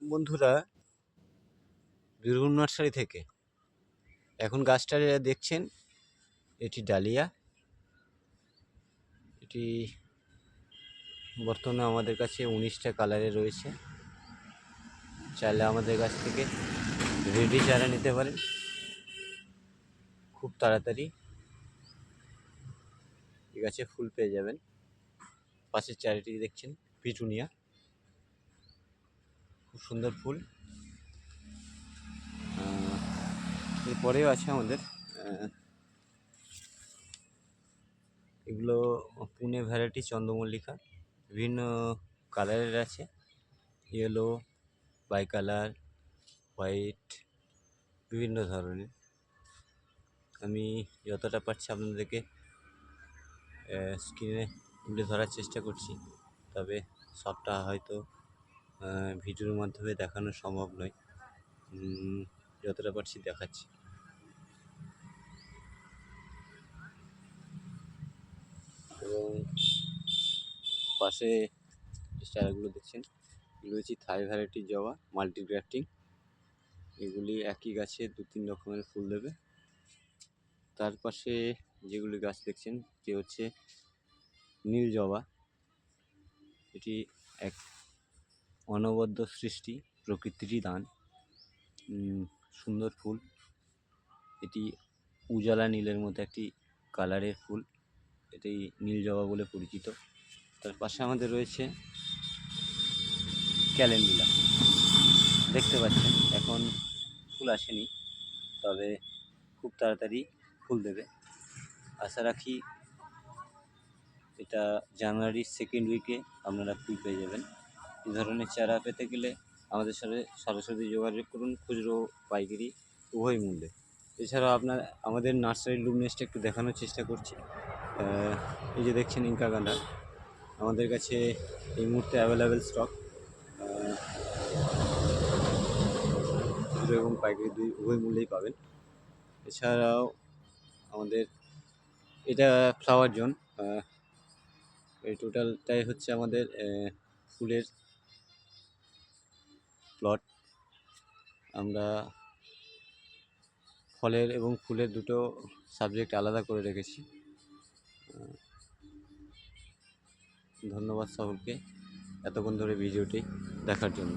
বন্ধুরা, বীরভূম নার্সারি থেকে এখন গাছটা দেখছেন, এটি ডালিয়া। এটি বর্তমানে আমাদের কাছে 19টা কালারে রয়েছে। চাইলে আমাদের কাছ থেকে রেডি চারা নিতে পারেন খুব তাড়াতাড়ি। এই গাছে ফুল পেয়ে যাবেন। পাশের চারাটি দেখছেন পিটুনিয়া, খুব সুন্দর ফুল। এরপরেও আছে আমাদের এগুলো পুনে ভ্যারাইটি চন্দ্রমল্লিকা, বিভিন্ন কালারের আছে, ইয়েলো, বাই কালার, হোয়াইট, বিভিন্ন ধরনের। আমি যতটা পারছি আপনাদেরকে স্ক্রিনে তুলে ধরার চেষ্টা করছি, তবে সবটা হয়তো ভিডিওর মাধ্যমে দেখানো সম্ভব নয়। যতটা পারছি দেখাচ্ছি। এবং পাশে চারাগুলো দেখছেন, এগুলো হচ্ছে থাই ভ্যারাইটির জবা, মাল্টি গ্রাফটিং। এগুলি একই গাছে 2-3 রকমের ফুল দেবে। তার পাশে যেগুলি গাছ দেখছেন এটি হচ্ছে নীল জবা। এটি এক অনবদ্য সৃষ্টি, প্রকৃতিরই দান। সুন্দর ফুল। এটি উজালা নীলের মতো একটি কালারের ফুল। এটি নীল জবা বলে পরিচিত। তার পাশে আমাদের রয়েছে ক্যালেন্ডুলা। দেখতে পাচ্ছেন এখন ফুল আসেনি, তবে খুব তাড়াতাড়ি ফুল দেবে। আশা রাখি এটা জানুয়ারির সেকেন্ড উইকে আপনারা ফুল পেয়ে যাবেন। এই ধরনের চারা পেতে গেলে আমাদের সাথে সরাসরি যোগাযোগ করুন, খুচরো পাইকারি উভয় মূল্যে। এছাড়াও আমাদের নার্সারির লুমনেসটা একটু দেখানোর চেষ্টা করছি। এই যে দেখছেন ইনকা গাঁদা, আমাদের কাছে এই মুহূর্তে অ্যাভেলেবেল স্টক। খুচরো এবং পাইকারি উভয় মূল্যেই পাবেন। এছাড়াও আমাদের এটা ফ্লাওয়ার জোন। এই টোটালটাই হচ্ছে আমাদের ফুলের প্লট। আমরা ফলের এবং ফুলের দুটো সাবজেক্ট আলাদা করে রেখেছি। ধন্যবাদ সকলকে এতক্ষণ ধরে ভিডিওটি দেখার জন্য।